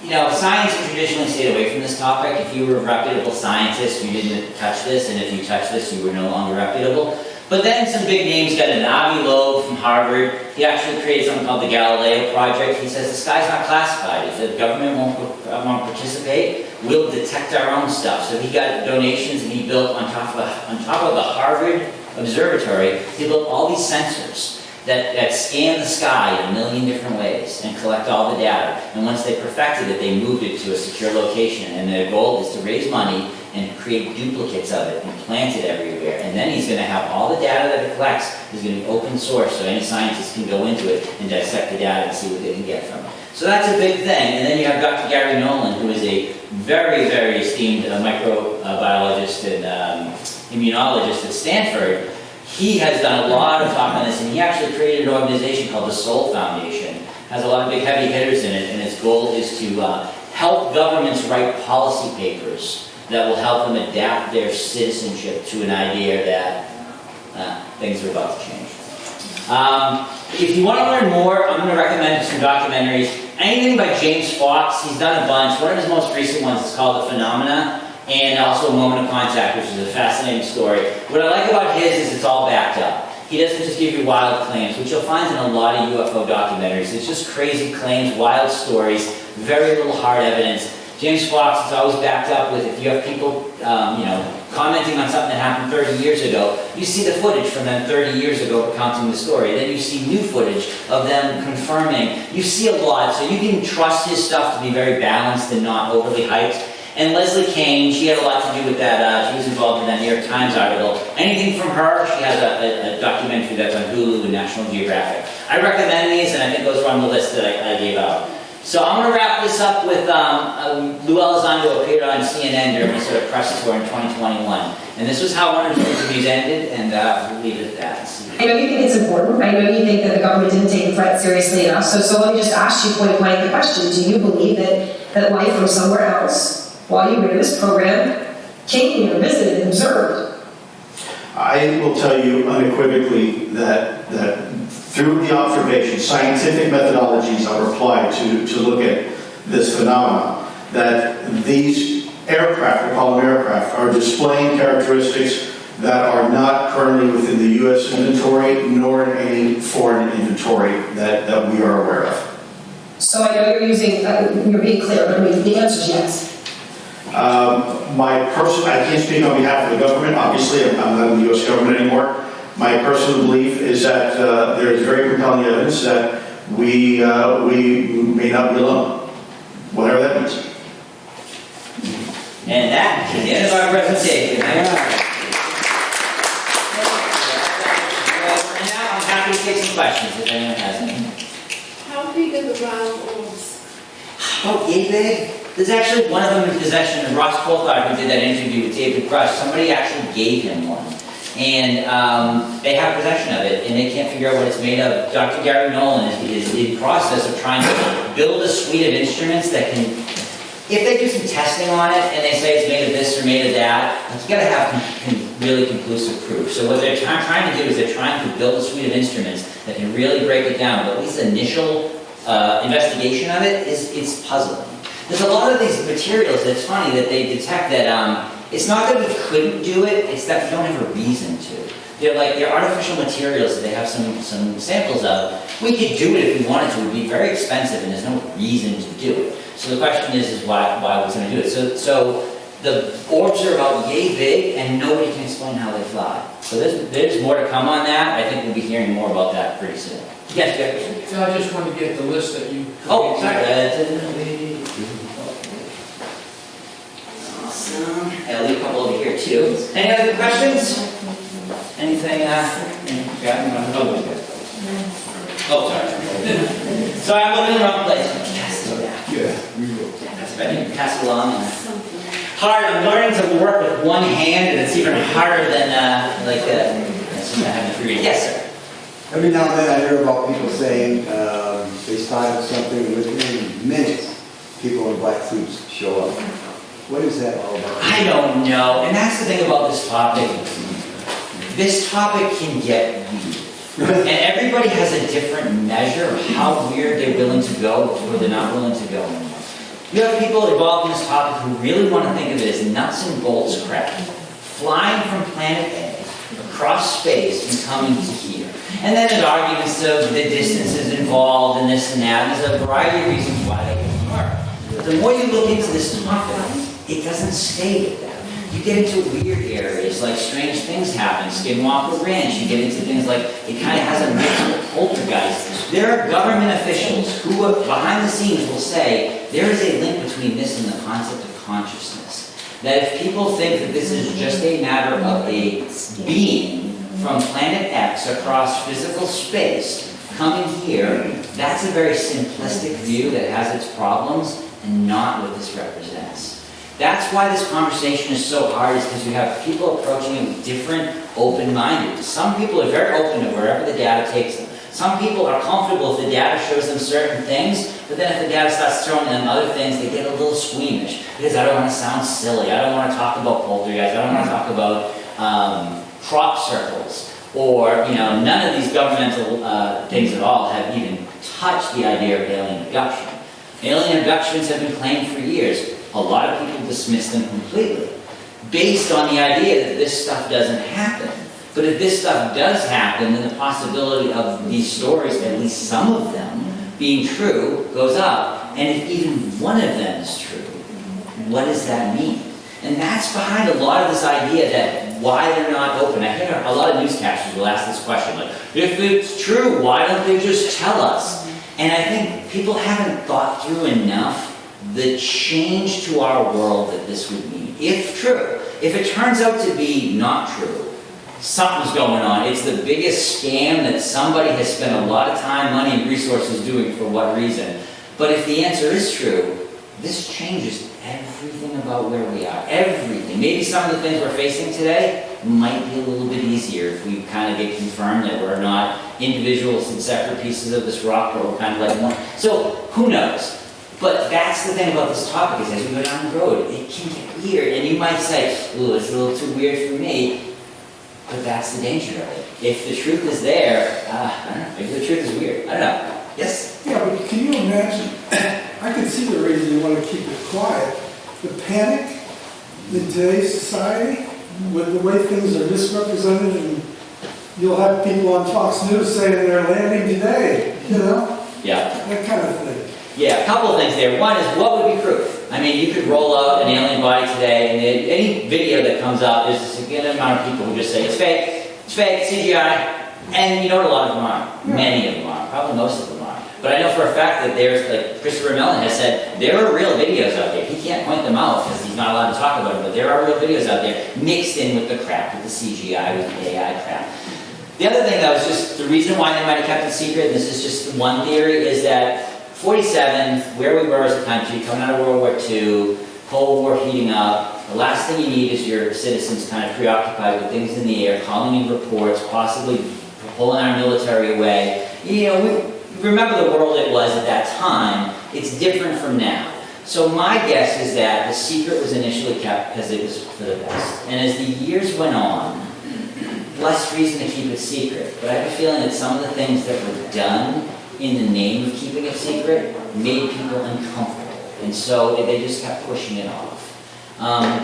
Science has traditionally stayed away from this topic. If you were a reputable scientist, you didn't touch this, and if you touched this, you were no longer reputable. But then some big names got an Avi Loeb from Harvard. He actually created something called the Galileo Project. He says the sky's not classified. If the government won't participate, we'll detect our own stuff. So he got donations and he built on top of the Harvard Observatory, he built all these sensors that scan the sky in a million different ways and collect all the data. And once they perfected it, they moved it to a secure location. And their goal is to raise money and create duplicates of it and plant it everywhere. And then he's going to have all the data that it collects is going to be open source, so any scientist can go into it and dissect the data and see what they can get from it. So that's a big thing. And then you have Dr. Gary Nolan, who is a very, very esteemed microbiologist and immunologist at Stanford. He has done a lot of talk on this, and he actually created an organization called the Soul Foundation. It has a lot of big heavy hitters in it, and its goal is to help governments write policy papers that will help them adapt their citizenship to an idea that things are about to change. If you want to learn more, I'm going to recommend some documentaries. Anything by James Fox, he's done a bunch. One of his most recent ones is called The Phenomena, and also A Moment of Contact, which is a fascinating story. What I like about his is it's all backed up. He doesn't just give you wild claims, which you'll find in a lot of UFO documentaries. It's just crazy claims, wild stories, very little hard evidence. James Fox is always backed up with, if you have people commenting on something that happened 30 years ago, you see the footage from them 30 years ago recounting the story. Then you see new footage of them confirming. You see a lot, so you can trust his stuff to be very balanced and not overly hyped. And Leslie Kane, she had a lot to do with that. She was involved in that New York Times article. Anything from her, she has a documentary that's on Hulu and National Geographic. I recommend these, and I think those are on the list that I gave out. So I'm going to wrap this up with Lou Elizondo appeared on CNN during a sort of press tour in 2021. And this was how one of the interviews ended, and we'll leave it at that. I know you think it's important. I know you think that the government didn't take the threat seriously enough. So let me just ask you point blank the question. Do you believe that life from somewhere else, while you were in this program, came here, visited, and observed? I will tell you unequivocally that through the observation, scientific methodologies are applied to look at this phenomenon, that these aircraft, we call them aircraft, are displaying characteristics that are not currently within the U.S. inventory, nor in any foreign inventory that we are aware of. So I know you're you're being clear, but the answer is yes. I can't speak on behalf of the government. Obviously, I'm not in the U.S. government anymore. My personal belief is that there is very compelling evidence that we may not be alone, whatever that means. And that is the end of our presentation. And now I'm happy to take some questions if anyone has any. How big are the round orbs? Oh, yay big? There's actually one of them in possession, Ross Coulthard, who did that interview with David Grush. Somebody actually gave him one. And they have possession of it, and they can't figure out what it's made of. Dr. Gary Nolan is in the process of trying to build a suite of instruments that can, if they do some testing on it, and they say it's made of this or made of that, you've got to have really conclusive proof. So what they're trying to do is they're trying to build a suite of instruments that can really break it down, but at least the initial investigation of it is puzzling. There's a lot of these materials that's funny that they detect that it's not that we couldn't do it, it's that we don't have a reason to. They're artificial materials that they have some samples of. We could do it if we wanted to. It would be very expensive and there's no reason to do it. So the question is why we're going to do it. So the orbs are about yay big and nobody can explain how they fly. So there's more to come on that. I think we'll be hearing more about that pretty soon. Yes, Jeff? So I just want to get the list that you... Oh, sorry. Awesome. I'll leave a couple over here too. Any other questions? Anything? Oh, sorry. So I'm looking in the wrong place. Pass it down. Yeah, we will. That's better. You can pass it along. Hard. I'm learning to work with one hand, and it's even harder than having to read. Yes, sir. Every now and then I hear about people saying they spotted something within minutes. People in black suits show up. What is that all about? I don't know. And that's the thing about this topic. This topic can get weird. And everybody has a different measure of how weird they're willing to go or they're not willing to go. You have people involved in this topic who really want to think of it as nuts and bolts crap. Flying from planet A across space and coming to here. And then there's arguments of the distances involved and this and that, and there's a variety of reasons why they can work. The more you look into this topic, it doesn't stay at that. You get into weird areas, like strange things happen, Skinwalker Ranch, you get into things like, it kind of has a mix of poltergeist. There are government officials who, behind the scenes, will say, there is a link between this and the concept of consciousness. That if people think that this is just a matter of a being from planet X across physical space coming here, that's a very simplistic view that has its problems and not what this represents. That's why this conversation is so hard, is because you have people approaching it with different, open-minded. Some people are very open to wherever the data takes them. Some people are comfortable if the data shows them certain things, but then if the data starts throwing them other things, they get a little squeamish. Because I don't want to sound silly, I don't want to talk about poltergeist, I don't want to talk about crop circles, or, none of these governmental things at all have even touched the idea of alien abduction. Alien abductions have been claimed for years. A lot of people dismiss them completely, based on the idea that this stuff doesn't happen. But if this stuff does happen, then the possibility of these stories, at least some of them, being true, goes up. And if even one of them is true, what does that mean? And that's behind a lot of this idea that why they're not open. I hear a lot of newscasters will ask this question, like, if it's true, why don't they just tell us? And I think people haven't thought through enough the change to our world that this would mean. If true, if it turns out to be not true, something's going on. It's the biggest scam that somebody has spent a lot of time, money, and resources doing for what reason. But if the answer is true, this changes everything about where we are. Everything. Maybe some of the things we're facing today might be a little bit easier if we kind of get confirmed that we're not individuals and separate pieces of this rock, but we're kind of like one. So, who knows? But that's the thing about this topic, is as we go down the road, it can get weird. And you might say, ooh, it's a little too weird for me. But that's the danger of it. If the truth is there, I don't know, maybe the truth is weird. I don't know. Yes? Yeah, but can you imagine? I can see the reason you want to keep it quiet. The panic in today's society, with the way things are misrepresented, and you'll have people on Fox News saying they're landing today, Yeah. That kind of thing. Yeah, a couple of things there. One is, what would be proof? I mean, you could roll out an alien body today, and any video that comes up, there's a significant amount of people who just say, it's fake, CGI. And you know what a lot of them are? Many of them are. Probably most of them are. But I know for a fact that there's, like Christopher Mellon has said, there are real videos out there. He can't point them out because he's not allowed to talk about it, but there are real videos out there mixed in with the crap, with the CGI, with the AI crap. The other thing that was just, the reason why they might have kept it secret, and this is just one theory, is that 47, where we were as a country, coming out of World War II, Cold War heating up, the last thing you need is your citizens kind of preoccupied with things in the air, calling in reports, possibly pulling our military away. We remember the world it was at that time. It's different from now. So my guess is that the secret was initially kept because it was for the best. And as the years went on, less reason to keep it secret. But I have a feeling that some of the things that were done in the name of keeping it secret made people uncomfortable. And so they just kept pushing it off.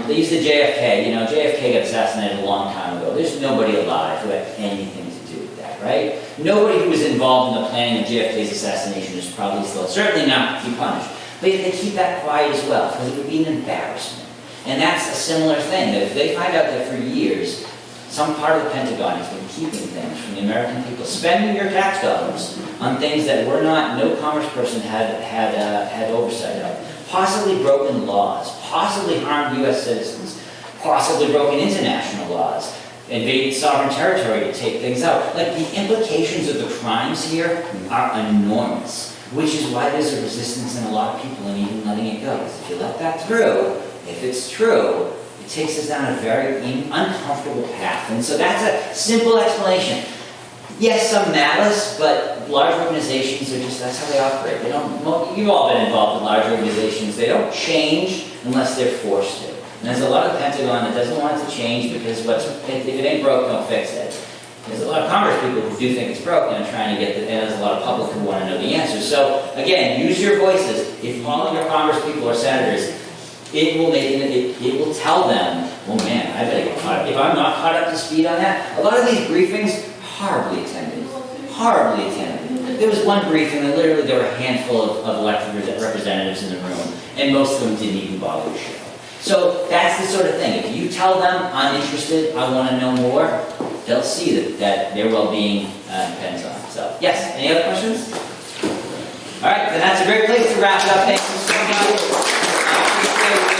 They used the JFK. JFK got assassinated a long time ago. There's nobody alive who had anything to do with that, right? Nobody who was involved in the planning of JFK's assassination is probably still, certainly not to be punished. But yet they keep that quiet as well, because it would be an embarrassment. And that's a similar thing, that if they find out that for years, some part of the Pentagon has been keeping things from the American people, spending your tax dollars on things that no commerce person had oversight of, possibly broken laws, possibly harmed U.S. citizens, possibly broken international laws, invaded sovereign territory to take things out. Like, the implications of the crimes here are enormous, which is why there's a resistance in a lot of people in even letting it go. Because if you let that through, if it's true, it takes us down a very uncomfortable path. And so that's a simple explanation. Yes, some malice, but large organizations are just, that's how they operate. You've all been involved in large organizations. They don't change unless they're forced to. And there's a lot of the Pentagon that doesn't want it to change because if it ain't broke, don't fix it. There's a lot of Congress people who do think it's broken and trying to get and there's a lot of public who want to know the answers. So again, use your voices. If all of your Congress people are senators, it will tell them oh man, I better get caught up. If I'm not caught up to speed on that, a lot of these briefings, horribly attended. Horribly attended. There was one briefing, and literally there were a handful of elected representatives in the room, and most of them didn't even bother to show. So that's the sort of thing. If you tell them, I'm interested, I want to know more, they'll see that their well-being depends on it. So, yes, any other questions? All right, then that's a great place to wrap it up. Thank you so much. I appreciate it.